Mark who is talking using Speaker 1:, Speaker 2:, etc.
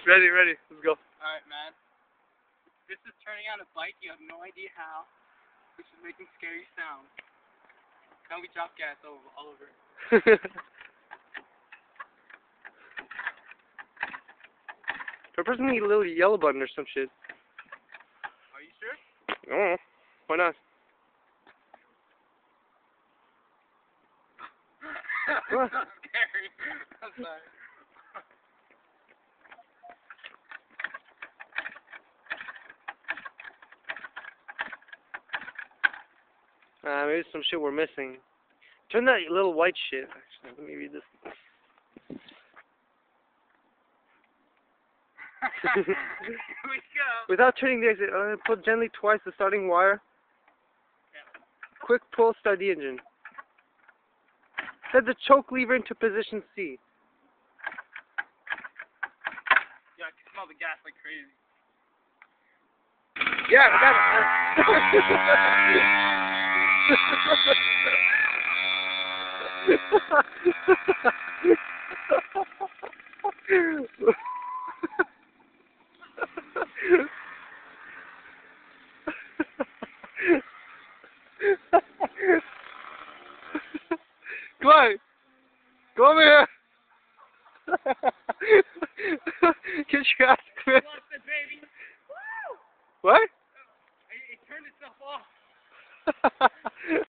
Speaker 1: Ready, let's go.
Speaker 2: Alright, man. This is turning on a bike, you have no idea how. This is making scary sounds. Now we drop gas all over.
Speaker 1: The person need a little yellow button or some shit.
Speaker 2: Are you sure?
Speaker 1: Oh, why not?
Speaker 2: That's so scary. I'm sorry.
Speaker 1: Maybe some shit we're missing. Turn that little white shit. Actually, let me read this.
Speaker 2: Here we go.
Speaker 1: Without turning the exit, pull gently twice the starting wire.
Speaker 2: Yeah.
Speaker 1: Quick pull, start the engine. Set the choke lever into position C.
Speaker 2: Yeah, I can smell the gas like crazy.
Speaker 1: Yeah, I got it. Come on! Come over here! Get your ass, come here.
Speaker 2: Lost it, baby. Woo!
Speaker 1: What?